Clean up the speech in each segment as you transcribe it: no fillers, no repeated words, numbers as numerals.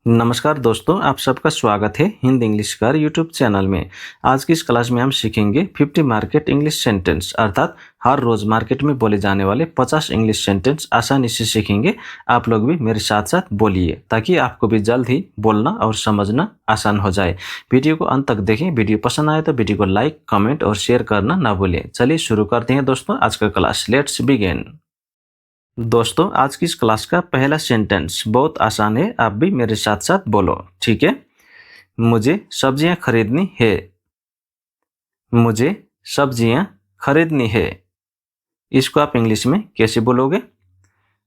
नमस्कार दोस्तों, आप सबका स्वागत है हिंदी इंग्लिश कर यूट्यूब चैनल में। आज की इस क्लास में हम सीखेंगे 50 मार्केट इंग्लिश सेंटेंस, अर्थात हर रोज मार्केट में बोले जाने वाले 50 इंग्लिश सेंटेंस आसानी से सीखेंगे। आप लोग भी मेरे साथ साथ बोलिए ताकि आपको भी जल्द ही बोलना और समझना आसान हो जाए। वीडियो को अंत तक देखें। वीडियो पसंद आए तो वीडियो को लाइक, कमेंट और शेयर करना ना भूलें। चलिए शुरू करते हैं दोस्तों आज का क्लास। Let's begin. दोस्तों, आज की इस क्लास का पहला सेंटेंस बहुत आसान है, आप भी मेरे साथ साथ बोलो, ठीक है। मुझे सब्जियां खरीदनी है। मुझे सब्जियां खरीदनी है। इसको आप इंग्लिश में कैसे बोलोगे?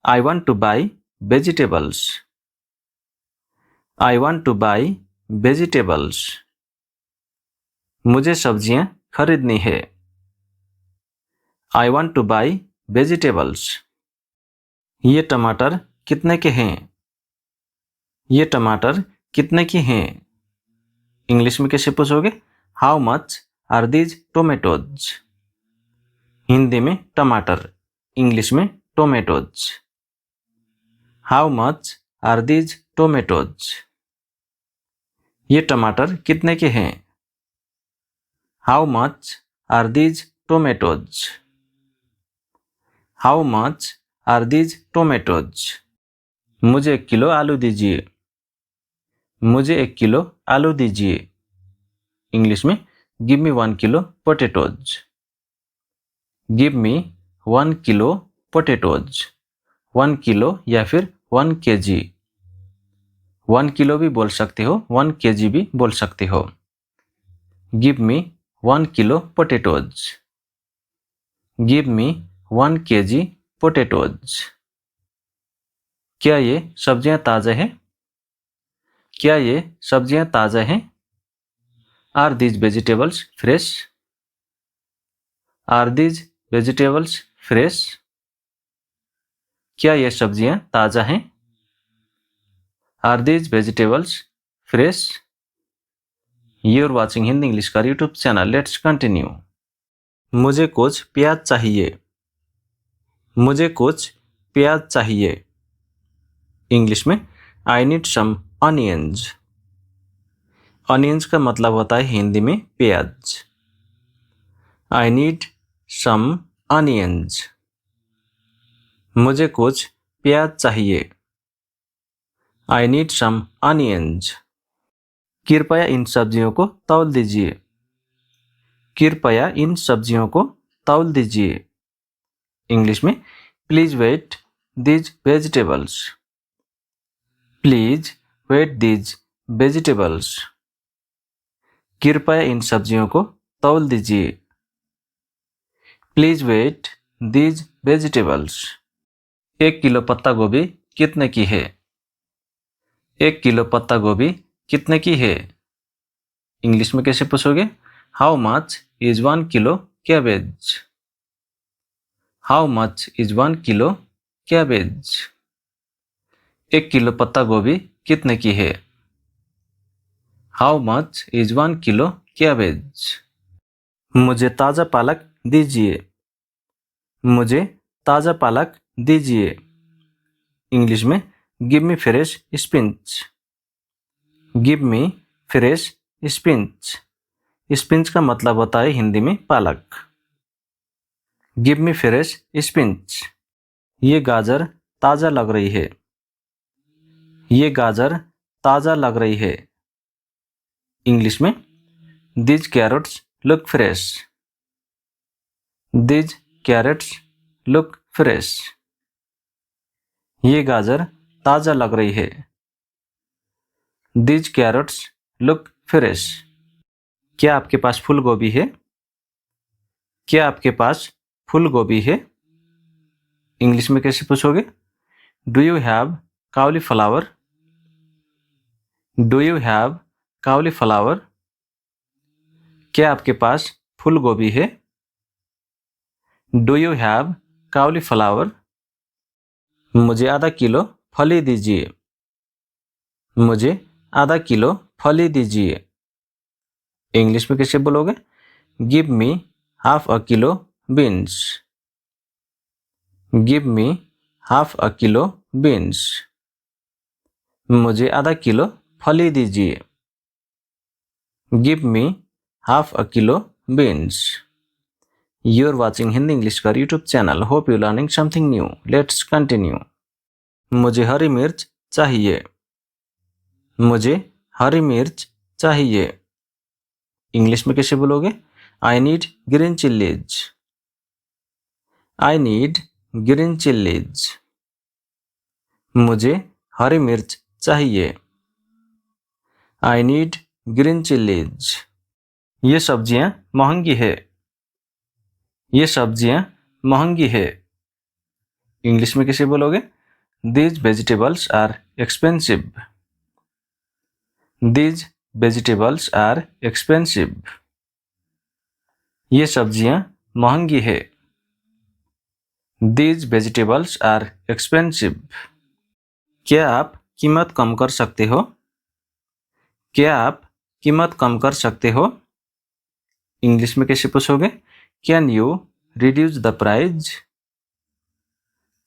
I want two by vegetables. I want two by vegetables. मुझे सब्जियां खरीदनी है। I want two by vegetables. ये टमाटर कितने के हैं? ये टमाटर कितने की हैं? इंग्लिश में कैसे पूछोगे? How much are these tomatoes. Hindi में टमाटर, इंग्लिश में tomatoes. How much are these tomatoes. ये टमाटर कितने के हैं? How much are these tomatoes. How much are these tomatoes. मुझे 1 किलो आलू दीजिए। मुझे 1 किलो आलू दीजिए। इंग्लिश में गिव मी 1 kilo potatoes. Give me 1 kilo potatoes. 1 kilo या फिर 1 kg। 1 किलो भी बोल सकते हो, 1 kg भी बोल सकते हो। Give me 1 kilo potatoes. Give me 1 kg potatoes. क्या ये सब्जियां ताज़ा हैं? क्या ये सब्जियां ताज़ा हैं? Are these vegetables fresh? Are these vegetables fresh? क्या ये सब्जियां ताज़ा हैं? Are these vegetables fresh? You are watching Hindi English का यूट्यूब चैनल। Let's continue. मुझे कुछ प्याज चाहिए। मुझे कुछ प्याज चाहिए। इंग्लिश में I need some onions. Onions का मतलब होता है हिंदी में प्याज। I need some onions. मुझे कुछ प्याज चाहिए। I need some onions. कृपया इन सब्जियों को तौल दीजिए। कृपया इन सब्जियों को तौल दीजिए। इंग्लिश में please weigh these vegetables. Please weigh these vegetables. कृपया इन सब्जियों को तौल दीजिए। Please weigh these vegetables. 1 kilo पत्ता गोभी कितने की है? 1 किलो पत्ता गोभी कितने की है? इंग्लिश में कैसे पूछोगे? How much is 1 kilo cabbage. How much is 1 kilo cabbage. 1 kilo पत्ता गोभी कितने की है? How much is 1 kilo cabbage. मुझे ताज़ा पालक दीजिए। मुझे ताज़ा पालक दीजिए। इंग्लिश में give me fresh spinach. Give me fresh spinach. Spinach का मतलब होता है हिंदी में पालक। Give me fresh spinach. ये गाजर ताज़ा लग रही है। ये गाजर ताज़ा लग रही है। इंग्लिश में these carrots look fresh. These carrots look fresh. ये गाजर ताज़ा लग रही है। These carrots look fresh. क्या आपके पास फूल गोभी है? क्या आपके पास फूल गोभी है? इंग्लिश में कैसे पूछोगे? Do you have cauliflower? Do you have cauliflower? क्या आपके पास फूल गोभी है? Do you have cauliflower? मुझे आधा किलो फली दीजिए। मुझे आधा किलो फली दीजिए। इंग्लिश में कैसे बोलोगे? Give me half a kilo beans. Give me half a kilo beans. मुझे आधा किलो फली दीजिए। Give me half a kilo beans. You're watching Hindi English का YouTube channel. Hope you learning something new. Let's continue. मुझे हरी मिर्च चाहिए। मुझे हरी मिर्च चाहिए। इंग्लिश में कैसे बोलोगे? I need green chillies. I need green chillies. मुझे हरी मिर्च चाहिए। I need green chillies. ये सब्जियां महंगी है। ये सब्जियां महंगी है। इंग्लिश में कैसे बोलोगे? These vegetables are expensive. These vegetables are expensive. ये सब्जियां महंगी है। These vegetables are expensive. क्या आप कीमत कम कर सकते हो? क्या आप कीमत कम कर सकते हो? इंग्लिश में कैसे पूछोगे? Can you reduce the price?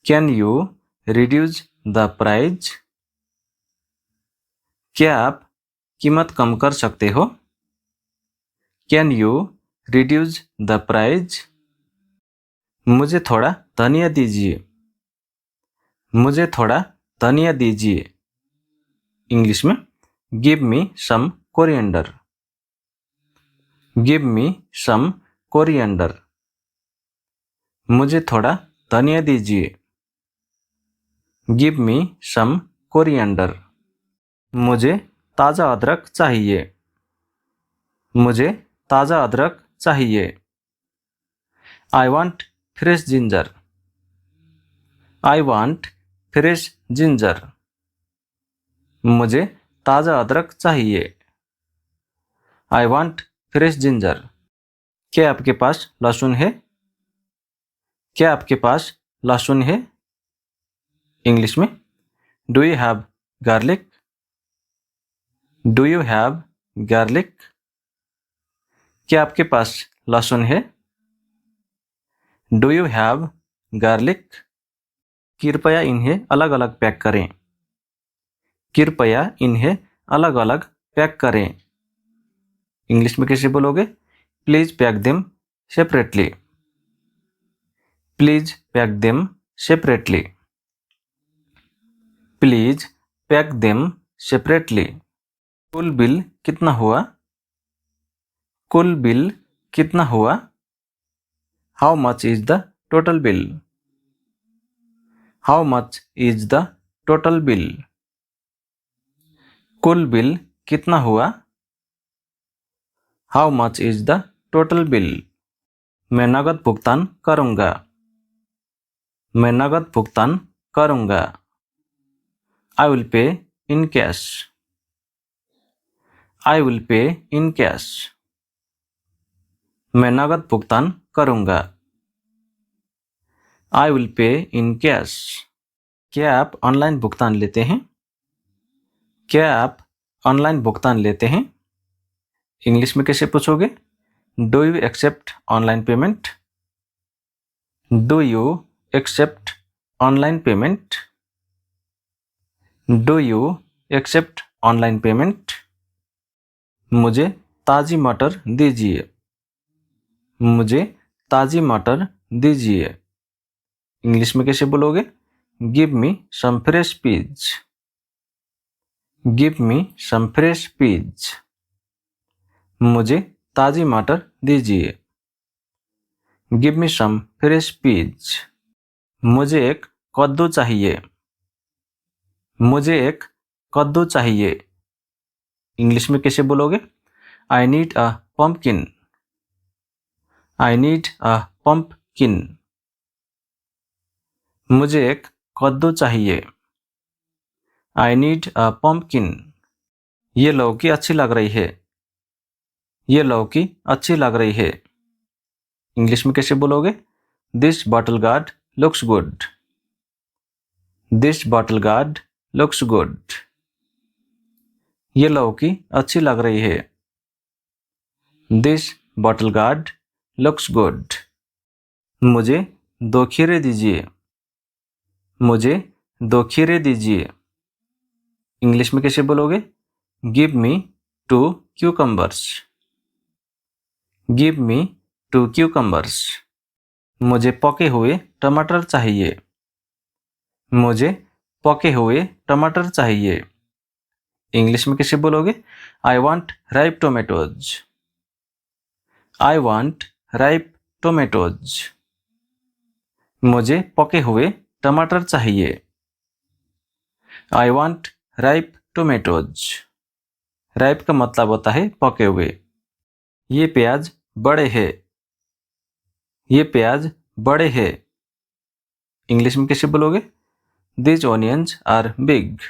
Can you reduce the price? क्या आप कीमत कम कर सकते हो? Can you reduce the price? मुझे थोड़ा धनिया दीजिए। मुझे थोड़ा धनिया दीजिए। इंग्लिश में give me some coriander. Give me some coriander. मुझे थोड़ा धनिया दीजिए। Give me some coriander. मुझे ताज़ा अदरक चाहिए। मुझे ताज़ा अदरक चाहिए। I want fresh ginger. I want fresh ginger. मुझे ताज़ा अदरक चाहिए। I want fresh ginger. क्या आपके पास लहसुन है? क्या आपके पास लहसुन है? इंग्लिश में Do you have garlic? Do you have garlic? क्या आपके पास लहसुन है? Do you have garlic? कृपया इन्हें अलग अलग पैक करें। कृपया इन्हें अलग अलग पैक करें। इंग्लिश में कैसे बोलोगे? Please pack them separately. Please pack them separately. Please pack them separately. कुल बिल कितना हुआ? कुल बिल कितना हुआ? How much is the total bill? How much is the total bill? कुल बिल कितना हुआ? How much is the total bill? मैं नगद भुगतान करूंगा। मैं नगद भुगतान करूंगा। I will pay in cash. I will pay in cash. मैं नगद भुगतान करूंगा। I will pay in cash. क्या आप ऑनलाइन भुगतान लेते हैं? क्या आप ऑनलाइन भुगतान लेते हैं? इंग्लिश में कैसे पूछोगे? Do you accept online payment? Do you accept online payment? Do you accept online payment? मुझे ताज़ी मटर दीजिए। मुझे ताज़ी मटर दीजिए। इंग्लिश में कैसे बोलोगे? Give me some fresh peas. Give me some fresh peas. मुझे ताज़ी मटर दीजिए। Give me some fresh peas. मुझे एक कद्दू चाहिए। मुझे एक कद्दू चाहिए। इंग्लिश में कैसे बोलोगे? I need a pumpkin. I need a pumpkin. मुझे एक कद्दू चाहिए। I need a pumpkin. ये लौकी अच्छी लग रही है। ये लौकी अच्छी लग रही है। इंग्लिश में कैसे बोलोगे? This bottle gourd looks good. This bottle gourd looks good. ये लौकी अच्छी लग रही है। This bottle gourd looks good. मुझे 2 खीरे दीजिए। मुझे 2 खीरे दीजिए। इंग्लिश में कैसे बोलोगे? गिव मी 2 cucumbers। Give me 2 cucumbers। मुझे पके हुए टमाटर चाहिए। मुझे पके हुए टमाटर चाहिए। इंग्लिश में कैसे बोलोगे? I want ripe tomatoes. I want ripe tomatoes. मुझे पके हुए टमाटर चाहिए। I want ripe tomatoes. Ripe का मतलब होता है पके हुए। ये प्याज बड़े हैं। ये प्याज बड़े हैं। इंग्लिश में कैसे बोलोगे? These onions are big।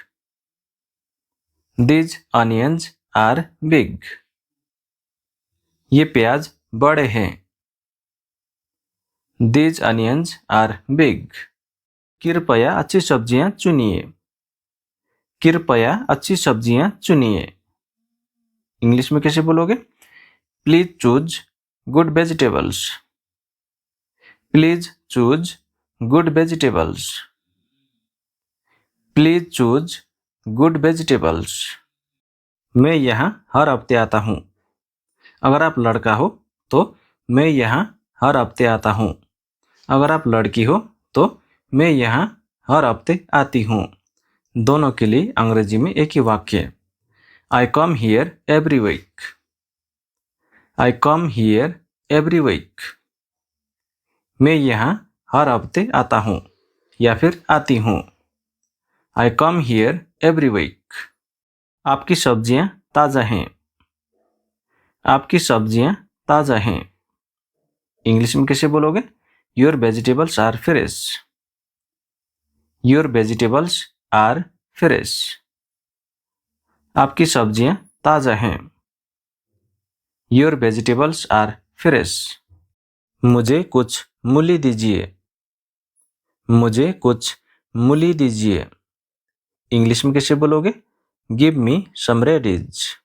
These onions are big। ये प्याज बड़े हैं। These onions are big। कृपया अच्छी सब्जियां चुनिए। कृपया अच्छी सब्जियां चुनिए। इंग्लिश में कैसे बोलोगे? Please choose good vegetables. Please choose good vegetables. Please choose good vegetables. मैं यहाँ हर हफ्ते आता हूँ। अगर आप लड़का हो तो मैं यहाँ हर हफ्ते आता हूँ। अगर आप लड़की हो तो मैं यहाँ हर हफ्ते आती हूँ। दोनों के लिए अंग्रेजी में एक ही वाक्य। I come here every week. I come here every week. मैं यहाँ हर हफ्ते आता हूँ या फिर आती हूँ। आई कम हियर एवरी वीक। आपकी सब्जियाँ ताज़ा हैं। आपकी सब्जियाँ ताज़ा हैं। इंग्लिश में कैसे बोलोगे? Your vegetables are fresh. Your vegetables are fresh. आपकी सब्जियाँ ताज़ा हैं। Your vegetables are fresh. मुझे कुछ मूली दीजिए। मुझे कुछ मूली दीजिए। इंग्लिश में कैसे बोलोगे? गिव मी सम रेडिश।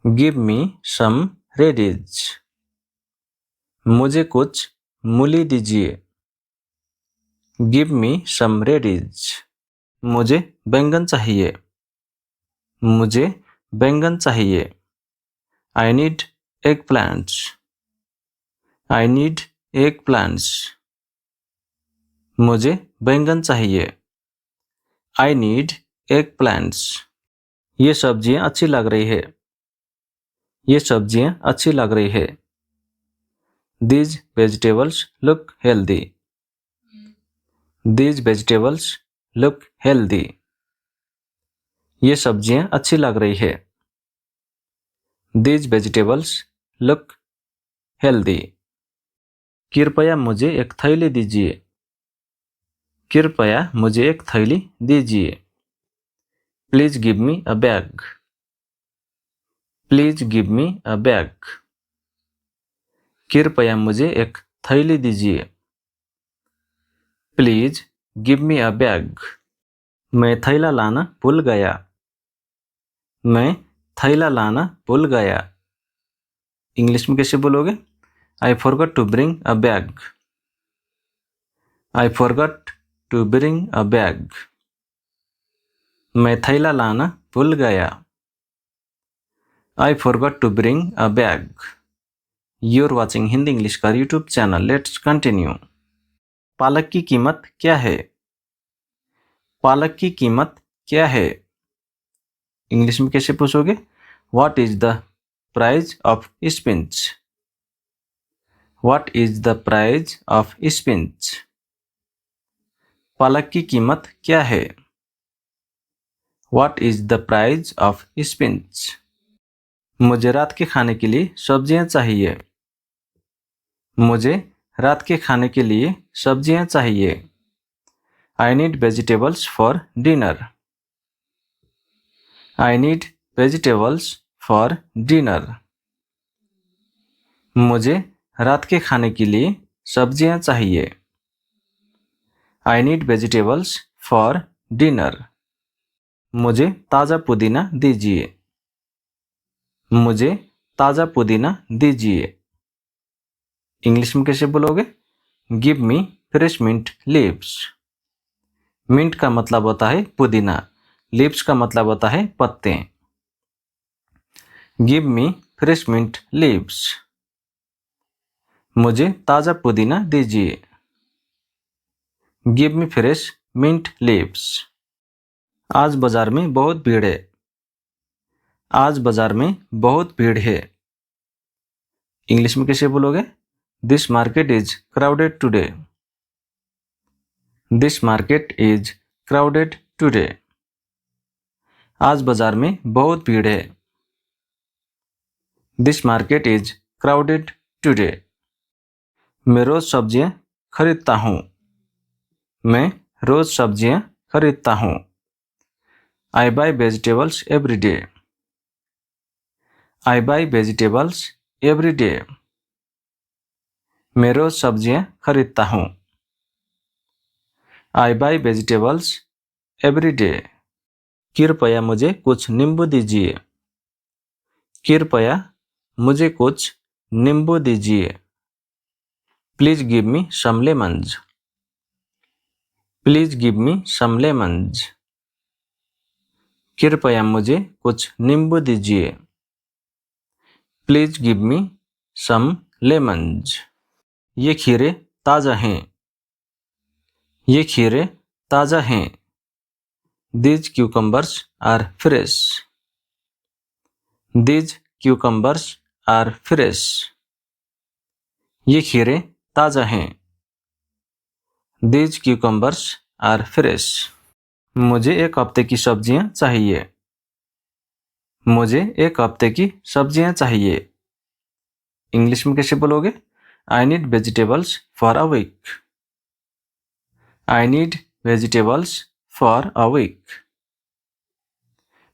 गिव मी सम रेडिश। मुझे कुछ मूली दीजिए। गिव मी सम रेडिश। मुझे बैंगन चाहिए। मुझे बैंगन चाहिए। I need egg plants. I need egg plants. मुझे बैंगन चाहिए। I need egg plants. ये सब्जियां अच्छी लग रही है। ये सब्जियां अच्छी लग रही है। These vegetables look healthy। These vegetables look healthy। ये सब्जियां अच्छी लग रही है। These vegetables look healthy। कृपया मुझे एक थैली दीजिए। कृपया मुझे एक थैली दीजिए। Please give me a bag। Please give me a bag। कृपया मुझे एक थैली दीजिए। Please give me a bag। मैं थैला लाना भूल गया। मैं थैला लाना भूल गया। इंग्लिश में कैसे बोलोगे? I forgot to bring a bag। I forgot to bring a bag। मैं थैला लाना भूल गया। I forgot to bring a bag। You're watching Hindi English का यूट्यूब चैनल। Let's continue. पालक की कीमत क्या है? पालक की कीमत क्या है? इंग्लिश में कैसे पूछोगे? What is the price of spinach? What is the price of spinach? पालक की कीमत क्या है? What is the price of spinach? मुझे रात के खाने के लिए सब्जियां चाहिए। मुझे रात के खाने के लिए सब्जियां चाहिए। I need vegetables for dinner। I need vegetables for dinner। मुझे रात के खाने के लिए सब्जियां चाहिए। I need vegetables for dinner। मुझे ताज़ा पुदीना दीजिए। मुझे ताज़ा पुदीना दीजिए। इंग्लिश में कैसे बोलोगे? Give me fresh mint leaves. Mint का मतलब होता है पुदीना। लीव्स का मतलब होता है पत्ते। Give me fresh mint leaves. मुझे ताज़ा पुदीना दीजिए। Give me fresh mint leaves. आज बाजार में बहुत भीड़ है। आज बाजार में बहुत भीड़ है। इंग्लिश में कैसे बोलोगे? This market is crowded today. This market is crowded today. आज बाजार में बहुत भीड़ है। This market is crowded today. मैं रोज सब्जियां खरीदता हूँ। मैं रोज सब्जियां खरीदता हूँ। आई बाय वेजिटेबल्स एवरी डे। आई बाय वेजिटेबल्स एवरी डे। मैं रोज सब्जियां खरीदता हूँ। आई बाय वेजिटेबल्स एवरी डे। कृपया मुझे कुछ नींबू दीजिए। कृपया मुझे कुछ नींबू दीजिए। Please give me some lemons. Please give me some lemons. कृपया मुझे कुछ नींबू दीजिए। Please give me some lemons. ये खीरे ताज़ा हैं। ये खीरे ताज़ा हैं। These cucumbers are fresh. These cucumbers are fresh. ये खीरे ताज़ा हैं। These cucumbers are fresh. मुझे एक हफ्ते की सब्जियां चाहिए। मुझे एक हफ्ते की सब्जियां चाहिए। इंग्लिश में कैसे बोलोगे? I need vegetables for a week. I need vegetables for a week.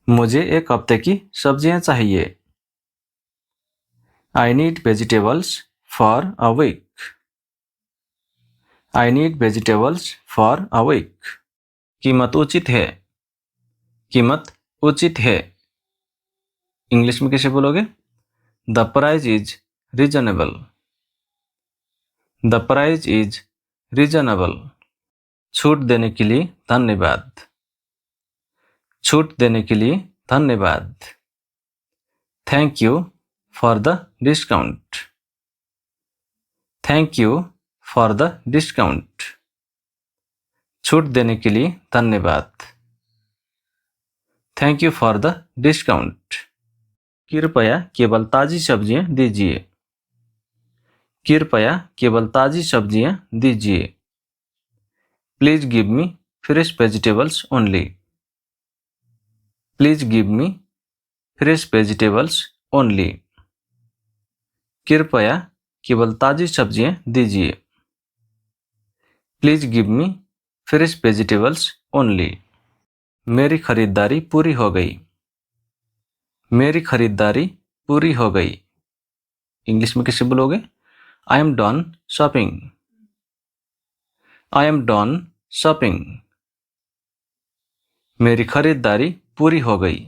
मुझे एक हफ्ते की सब्जियां चाहिए। I need vegetables for a week. I need vegetables for a week. कीमत उचित है। कीमत उचित है। इंग्लिश में कैसे बोलोगे? The price is reasonable. The price is reasonable. छूट देने के लिए धन्यवाद। छूट देने के लिए धन्यवाद। Thank you for the discount. Thank you for the discount. छूट देने के लिए धन्यवाद। Thank you for the discount. कृपया केवल ताज़ी सब्जियां दीजिए। कृपया केवल ताज़ी सब्जियां दीजिए। Please give me fresh vegetables only. Please give me fresh vegetables only. कृपया केवल ताज़ी सब्जियां दीजिए। Please give me fresh vegetables only. मेरी खरीदारी पूरी हो गई। मेरी खरीदारी पूरी हो गई। इंग्लिश में कैसे बोलोगे? I am done shopping. I am done shopping. मेरी खरीदारी पूरी हो गई।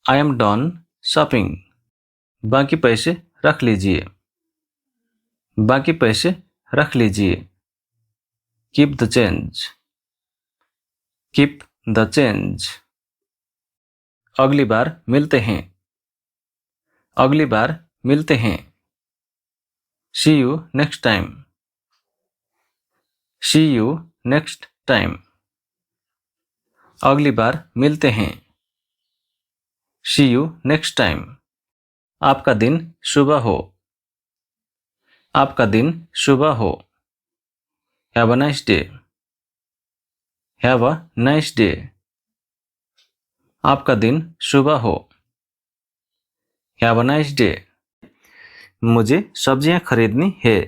I am done shopping. बाकी पैसे रख लीजिए। बाकी पैसे रख लीजिए। Keep the change. Keep the change. अगली बार मिलते हैं। अगली बार मिलते हैं। See you next time. See you next time. अगली बार मिलते हैं। See you next time. आपका दिन शुभ हो। आपका दिन शुभ हो। Have a nice day. Have a nice day. आपका दिन शुभ हो। Have a nice day. मुझे सब्जियां खरीदनी है।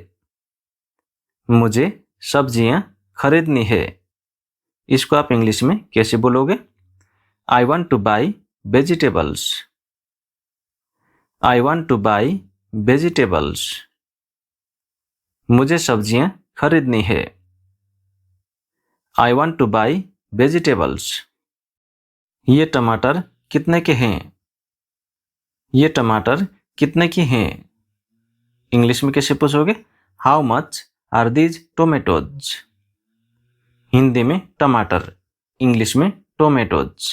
मुझे सब्जियां खरीदनी है। इसको आप इंग्लिश में कैसे बोलोगे? I want to buy vegetables. I want to buy vegetables. मुझे सब्जियां खरीदनी है। I want to buy vegetables. ये टमाटर कितने के हैं? ये टमाटर कितने के हैं? इंग्लिश में कैसे पूछोगे? How much are these tomatoes? Hindi में टमाटर, इंग्लिश में tomatoes?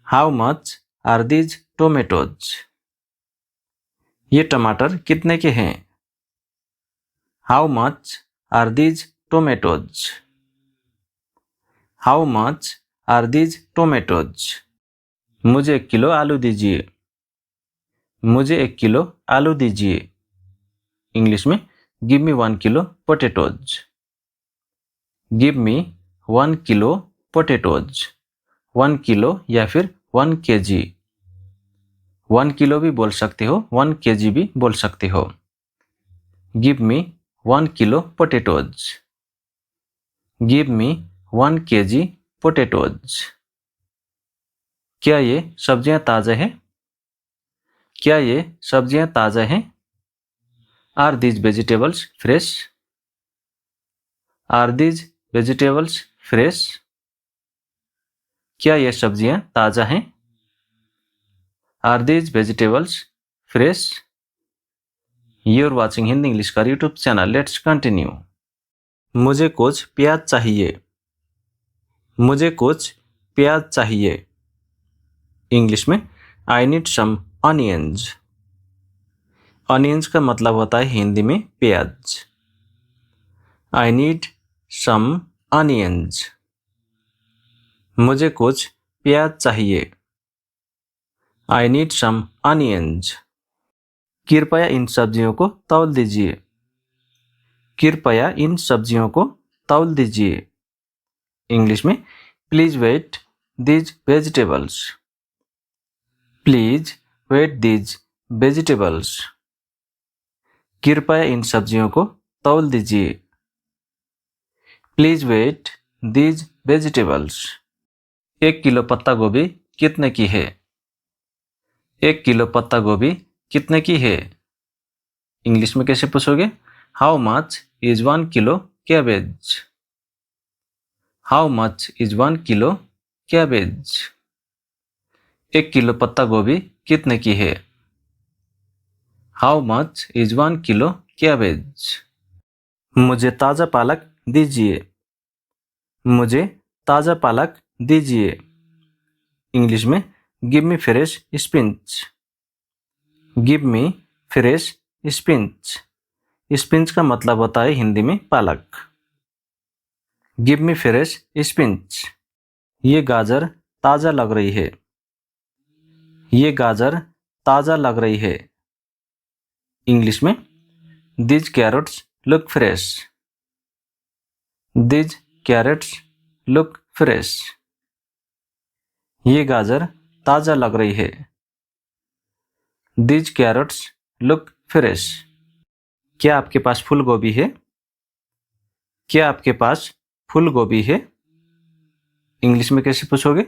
How much are these tomatoes? ये टमाटर कितने के हैं? How much are these tomatoes? How much are these tomatoes? मुझे 1 किलो आलू दीजिए। मुझे 1 किलो आलू दीजिए। इंग्लिश में गिव मी 1 kilo potatoes. Give me 1 kilo potatoes. 1 kilo या फिर 1 kg। 1 किलो भी बोल सकते हो, 1 kg भी बोल सकते हो। Give me 1 kilo potatoes. Give me 1 kg potatoes. क्या ये सब्जियां ताज़ा हैं? क्या ये सब्जियां ताज़ा हैं? Are these vegetables fresh? Are these vegetables fresh? क्या ये सब्जियां ताज़ा हैं? Are these vegetables fresh? You're watching Hindi English का यूट्यूब चैनल। Let's continue. मुझे कुछ प्याज चाहिए। मुझे कुछ प्याज चाहिए। इंग्लिश में I need some onions. Onions का मतलब होता है हिंदी में प्याज। I need some onions. मुझे कुछ प्याज चाहिए। I need some onions. कृपया इन सब्जियों को तौल दीजिए। कृपया इन सब्जियों को तौल दीजिए। इंग्लिश में please weigh these vegetables. Please weigh these vegetables. कृपया इन सब्जियों को तौल दीजिए। Please weigh these vegetables. 1 kilo पत्ता गोभी कितने की है? 1 किलो पत्ता गोभी कितने की है? इंग्लिश में कैसे पूछोगे? How much is 1 kilo cabbage? How much is 1 kilo cabbage? 1 kilo पत्ता गोभी कितने की है? How much is 1 kilo cabbage? मुझे ताज़ा पालक दीजिए। मुझे ताज़ा पालक दीजिए। इंग्लिश में give me fresh spinach. Give me fresh spinach. Spinach का मतलब होता है हिंदी में पालक। Give me fresh spinach. ये गाजर ताज़ा लग रही है। ये गाजर ताज़ा लग रही है। इंग्लिश में these carrots look fresh. These carrots look fresh. ये गाजर ताज़ा लग रही है। These carrots look fresh. क्या आपके पास फूल गोभी है? क्या आपके पास फूल गोभी है? इंग्लिश में कैसे पूछोगे?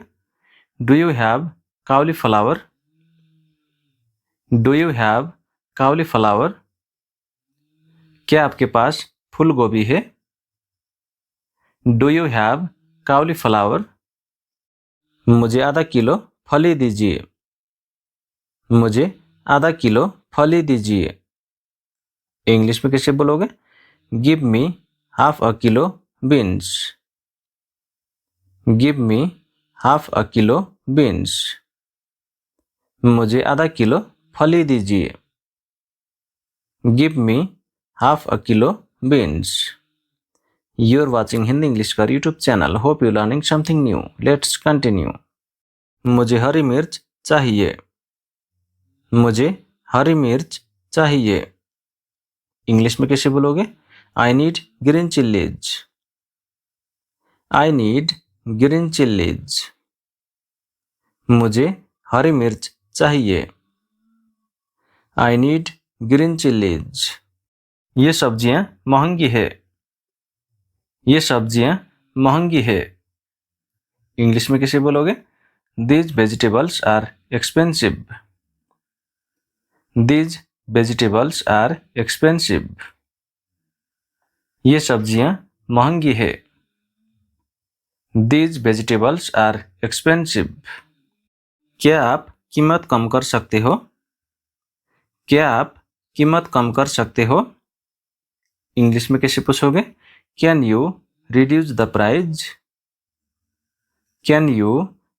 Do you have cauliflower? Do you have cauliflower? क्या आपके पास फूल गोभी है? Do you have cauliflower? मुझे आधा किलो फली दीजिए। मुझे आधा किलो फली दीजिए। इंग्लिश में कैसे बोलोगे? Give me half a kilo beans. Give me half a kilo beans. मुझे आधा किलो फली दीजिए। Give me half a kilo beans. You're watching Hindi English का YouTube channel. Hope you learning something new. Let's continue. मुझे हरी मिर्च चाहिए। मुझे हरी मिर्च चाहिए। इंग्लिश में कैसे बोलोगे? I need green chillies. I need green chillies. मुझे हरी मिर्च चाहिए। I need green chillies. ये सब्जियां महंगी है। ये सब्जियां महंगी है। इंग्लिश में कैसे बोलोगे? These vegetables are expensive. These vegetables are expensive. ये सब्जियां महंगी है। These vegetables are expensive. क्या आप कीमत कम कर सकते हो? क्या आप कीमत कम कर सकते हो? इंग्लिश में कैसे पूछोगे? Can you reduce the price? Can you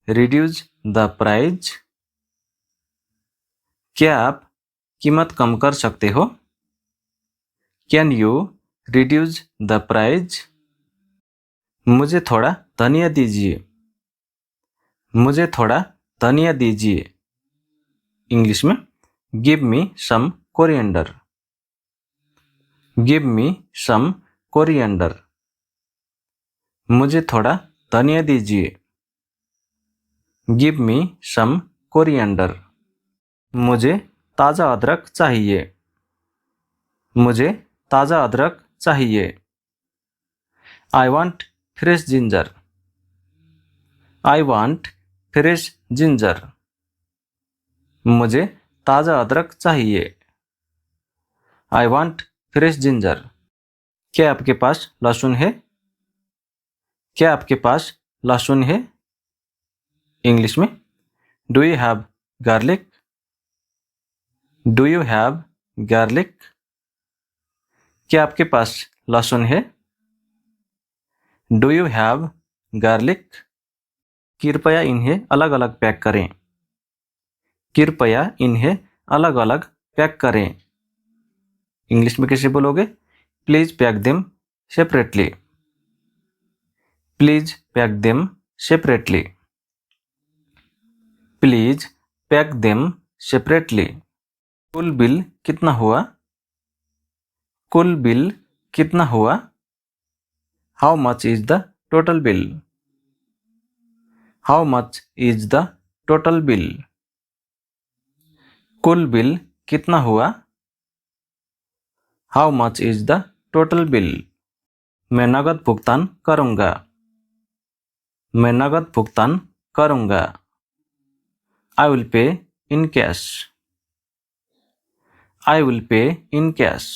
reduce the price? क्या आप कीमत कम कर सकते हो? Can you reduce the price? मुझे थोड़ा धनिया दीजिए। मुझे थोड़ा धनिया दीजिए। इंग्लिश में give me some coriander. Give me some coriander. मुझे थोड़ा धनिया दीजिए। Give me some coriander. मुझे ताज़ा अदरक चाहिए। मुझे ताज़ा अदरक चाहिए। I want fresh ginger. I want fresh ginger. मुझे ताज़ा अदरक चाहिए। I want fresh ginger. क्या आपके पास लहसुन है? क्या आपके पास लहसुन है? इंग्लिश में do you have garlic? Do you have garlic? क्या आपके पास लहसुन है? Do you have garlic? कृपया इन्हें अलग अलग पैक करें। कृपया इन्हें अलग अलग पैक करें। इंग्लिश में कैसे बोलोगे? Please pack them separately. Please pack them separately. Please pack them separately. कुल बिल कितना हुआ? कुल बिल कितना हुआ? How much is the total bill? How much is the total bill? कुल बिल कितना हुआ? How much is the total bill? मैं नगद भुगतान करूंगा। मैं नगद भुगतान करूंगा। I will pay in cash. I will pay in cash.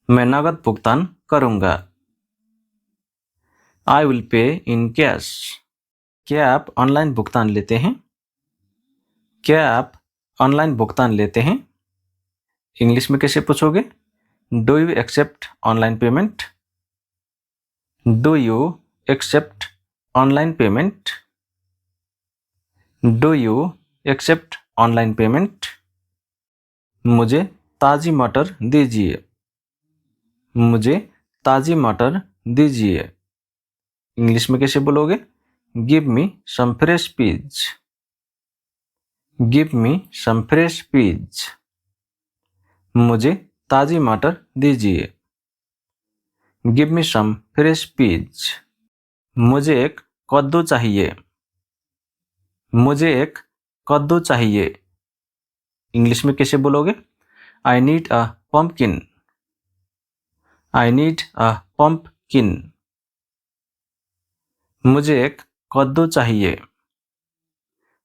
मैं नगद भुगतान करूंगा। I will pay in cash. क्या आप ऑनलाइन भुगतान लेते हैं? क्या आप ऑनलाइन भुगतान लेते हैं? इंग्लिश में कैसे पूछोगे? Do you accept online payment? Do you accept online payment? Do you accept online payment? मुझे ताज़ी मटर दीजिए। मुझे ताज़ी मटर दीजिए। इंग्लिश में कैसे बोलोगे? Give me some fresh peas. Give me some fresh peas. मुझे ताज़ी मटर दीजिए। Give me some fresh peas. मुझे एक कद्दू चाहिए। मुझे एक कद्दू चाहिए। इंग्लिश में कैसे बोलोगे? I need a pumpkin. I need a pumpkin. मुझे एक कद्दू चाहिए।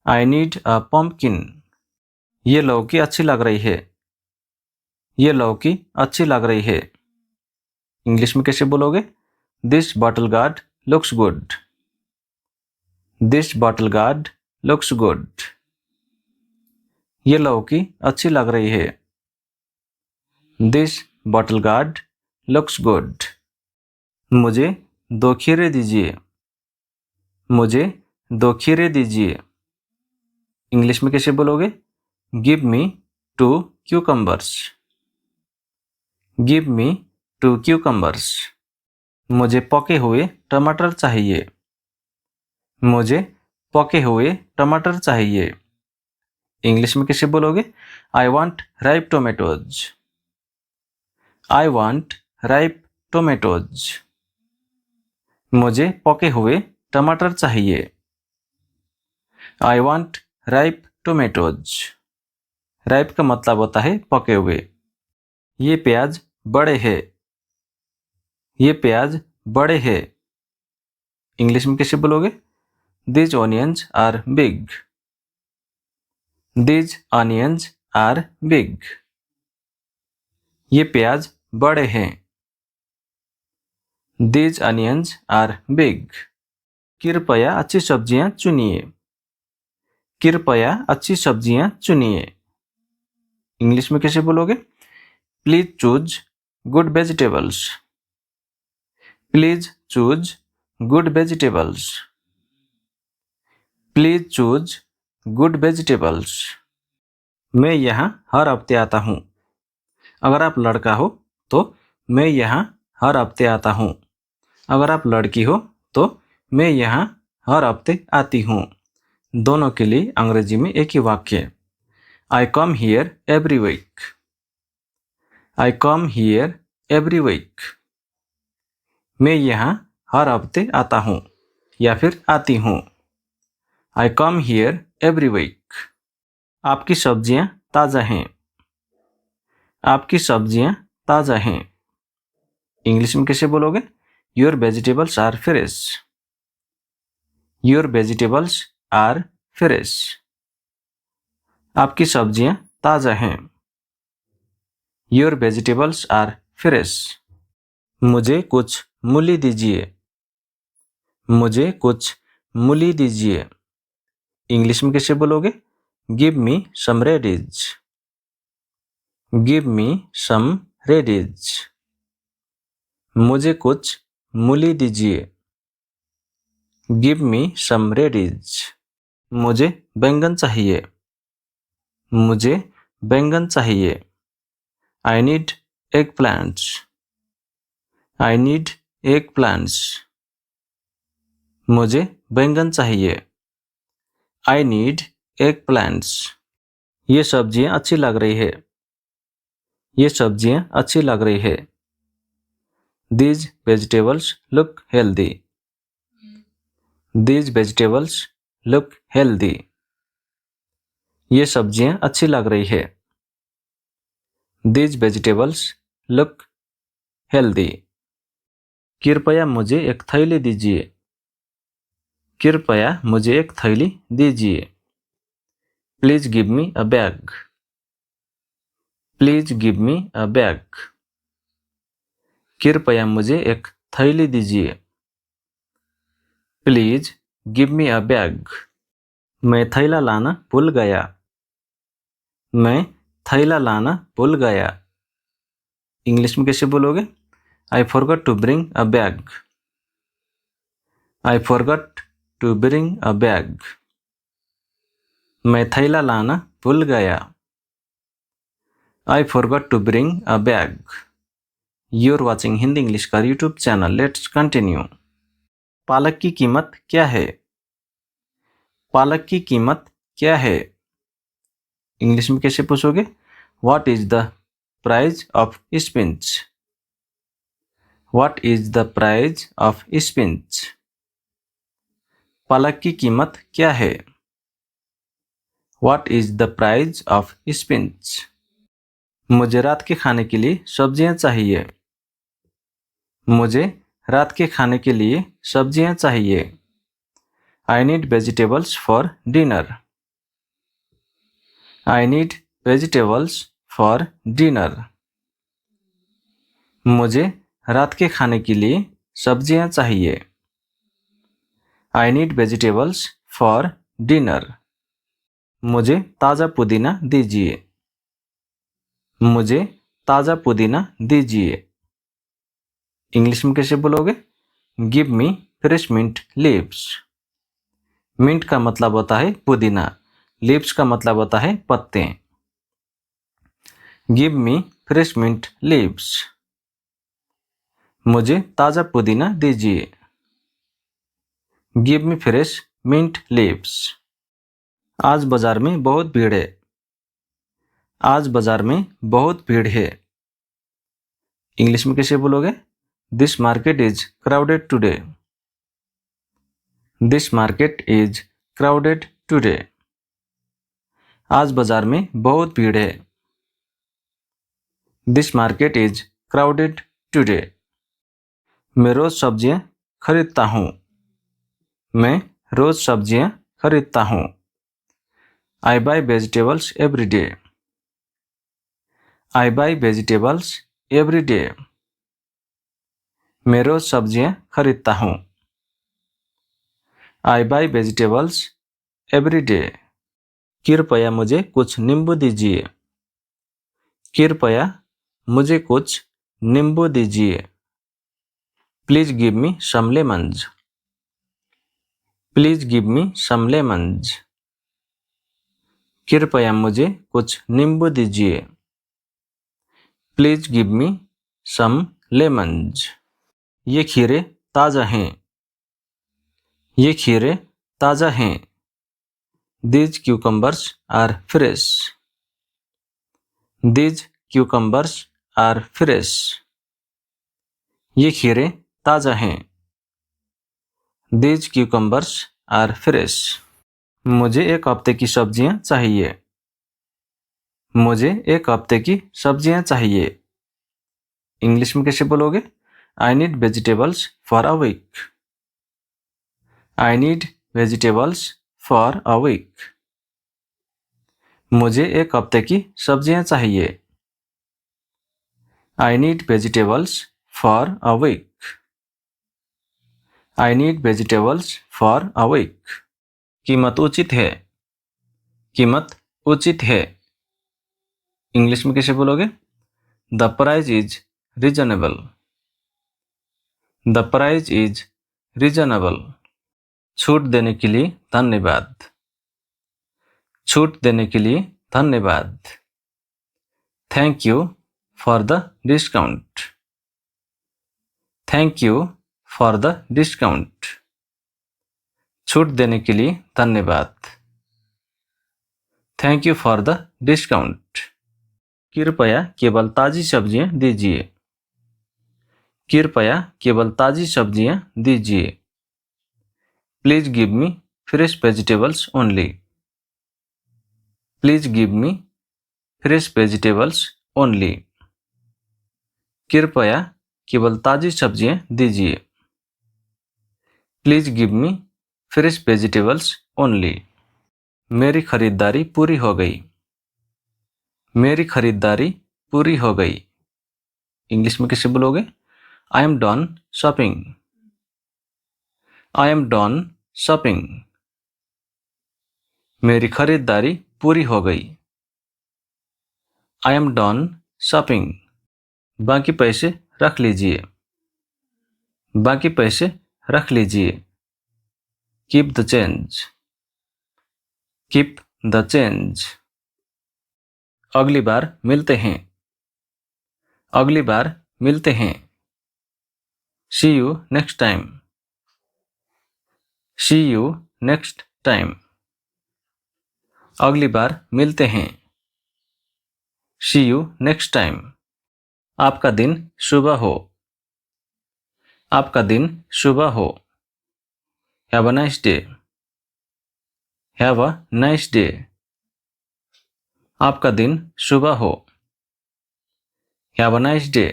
I need a pumpkin. ये लौकी अच्छी लग रही है। ये लौकी अच्छी लग रही है। इंग्लिश में कैसे बोलोगे? This bottle gourd looks good. This bottle gourd looks good. ये लौकी अच्छी लग रही है। This bottle gourd looks good. मुझे 2 खीरे दीजिए। मुझे 2 खीरे दीजिए। इंग्लिश में कैसे बोलोगे? गिव मी 2 क्यूकम्बर्स। Give me 2 cucumbers. मुझे पके हुए टमाटर चाहिए। मुझे पके हुए टमाटर चाहिए। इंग्लिश में कैसे बोलोगे? I want ripe tomatoes. I want ripe tomatoes. मुझे पके हुए टमाटर चाहिए। I want ripe tomatoes. Ripe का मतलब होता है पके हुए। ये प्याज बड़े हैं। ये प्याज बड़े हैं। इंग्लिश में कैसे बोलोगे? These onions are big. These onions are big. ये प्याज बड़े हैं। These onions are big. कृपया अच्छी सब्जियां चुनिए। कृपया अच्छी सब्जियां चुनिए। इंग्लिश में कैसे बोलोगे? Please choose good vegetables. Please choose good vegetables. Please choose good vegetables. मैं यहाँ हर हफ्ते आता हूँ। अगर आप लड़का हो तो मैं यहाँ हर हफ्ते आता हूँ। अगर आप लड़की हो तो मैं यहाँ हर हफ्ते आती हूँ। दोनों के लिए अंग्रेजी में एक ही वाक्य। I come here every week. I come here every week. मैं यहाँ हर हफ्ते आता हूँ या फिर आती हूँ। I come here every week. आपकी सब्जियाँ ताज़ा हैं। आपकी सब्जियाँ ताज़ा हैं। इंग्लिश में कैसे बोलोगे? Your vegetables are fresh. Your vegetables are fresh. आपकी सब्जियाँ ताज़ा हैं। Your vegetables are fresh. मुझे कुछ मूली दीजिए। मुझे कुछ मूली दीजिए। इंग्लिश में कैसे बोलोगे? Give me some radish. Give me some radish. मुझे कुछ मूली दीजिए। Give me some radish. मुझे बैंगन चाहिए। मुझे बैंगन चाहिए। I need eggplants. I need eggplants. मुझे बैंगन चाहिए। I need eggplants. ये सब्जियाँ अच्छी लग रही है। ये सब्जियाँ अच्छी लग रही है। These vegetables look healthy. These vegetables look healthy. ये सब्जियाँ अच्छी लग रही है। These vegetables look healthy. कृपया मुझे एक थैली दीजिए। कृपया मुझे एक थैली दीजिए। Please give me a bag. Please give me a bag. कृपया मुझे एक थैली दीजिए। Please give me a bag. मैं थैला लाना भूल गया। मैं थैला लाना भूल गया। इंग्लिश में कैसे बोलोगे? I forgot to bring a bag. I forgot to bring a bag. मैं थैला लाना भूल गया। I forgot to bring a bag. You're watching Hindi English का यूट्यूब चैनल। Let's continue. पालक की कीमत क्या है? पालक की कीमत क्या है? इंग्लिश में कैसे पूछोगे? What is the price of spinach? What is the price of spinach? पालक की कीमत क्या है? What is the price of spinach? मुझे रात के खाने के लिए सब्जियां चाहिए। मुझे रात के खाने के लिए सब्जियां चाहिए। I need vegetables for dinner. I need vegetables for dinner. मुझे रात के खाने के लिए सब्जियां चाहिए। I need vegetables for dinner. मुझे ताज़ा पुदीना दीजिए। मुझे ताज़ा पुदीना दीजिए। इंग्लिश में कैसे बोलोगे? Give me fresh mint leaves. Mint का मतलब होता है पुदीना। लीव्स का मतलब होता है पत्ते। Give me fresh mint leaves. मुझे ताज़ा पुदीना दीजिए। Give me fresh mint leaves. आज बाजार में बहुत भीड़ है। आज बाजार में बहुत भीड़ है। इंग्लिश में कैसे बोलोगे? This market is crowded today. This market is crowded today. आज बाजार में बहुत भीड़ है। This market is crowded today. मैं रोज सब्जियां खरीदता हूँ। मैं रोज सब्जियां खरीदता हूँ। I buy vegetables every day. I buy vegetables every day. मैं रोज सब्जियां खरीदता हूँ। I buy vegetables every day. कृपया मुझे कुछ नींबू दीजिए। कृपया मुझे कुछ नींबू दीजिए। Please give me some lemons. Please give me some lemons. कृपया मुझे कुछ नींबू दीजिए। Please give me some lemons. ये खीरे ताज़ा हैं। ये खीरे ताज़ा हैं। These cucumbers are fresh. These cucumbers are fresh. ये खीरे ताज़ा हैं। These cucumbers are fresh. मुझे एक हफ्ते की सब्जियां चाहिए। मुझे एक हफ्ते की सब्जियां चाहिए। इंग्लिश में कैसे बोलोगे? I need vegetables for a week. I need vegetables for a week. मुझे एक हफ्ते की सब्जियां चाहिए। I need vegetables for a week. I need vegetables for a week. कीमत उचित है। कीमत उचित है। इंग्लिश में कैसे बोलोगे? The price is reasonable. The price is reasonable. छूट देने के लिए धन्यवाद। छूट देने के लिए धन्यवाद। Thank you for the discount. Thank you for the discount. छूट देने के लिए धन्यवाद। Thank you for the discount. कृपया केवल ताज़ी सब्जियां दीजिए। कृपया केवल ताज़ी सब्जियां दीजिए। Please give me fresh vegetables only. Please give me fresh vegetables only. कृपया केवल ताज़ी सब्जियां दीजिए। Please give me fresh vegetables only. मेरी खरीदारी पूरी हो गई। मेरी खरीदारी पूरी हो गई। इंग्लिश में कैसे बोलोगे? I am done shopping. I am done shopping. मेरी खरीदारी पूरी हो गई। I am done shopping. बाकी पैसे रख लीजिए। बाकी पैसे रख लीजिए। Keep the change. Keep the change. अगली बार मिलते हैं। अगली बार मिलते हैं। See you next time. See you next time. अगली बार मिलते हैं। See you next time. आपका दिन शुभ हो। आपका दिन शुभ हो। Have a nice day. Have a nice day. आपका दिन शुभ हो। Have a nice day.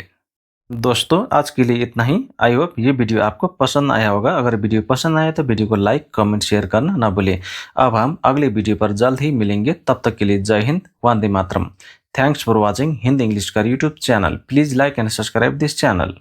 दोस्तों आज के लिए इतना ही। आई होप ये वीडियो आपको पसंद आया होगा। अगर वीडियो पसंद आया तो वीडियो को लाइक कमेंट शेयर करना ना भूलिए। अब हम अगले वीडियो पर जल्द ही मिलेंगे। तब तक के लिए जय हिंद, वंदे मातरम। Thanks for watching Hindi English का YouTube channel. Please like and subscribe this channel.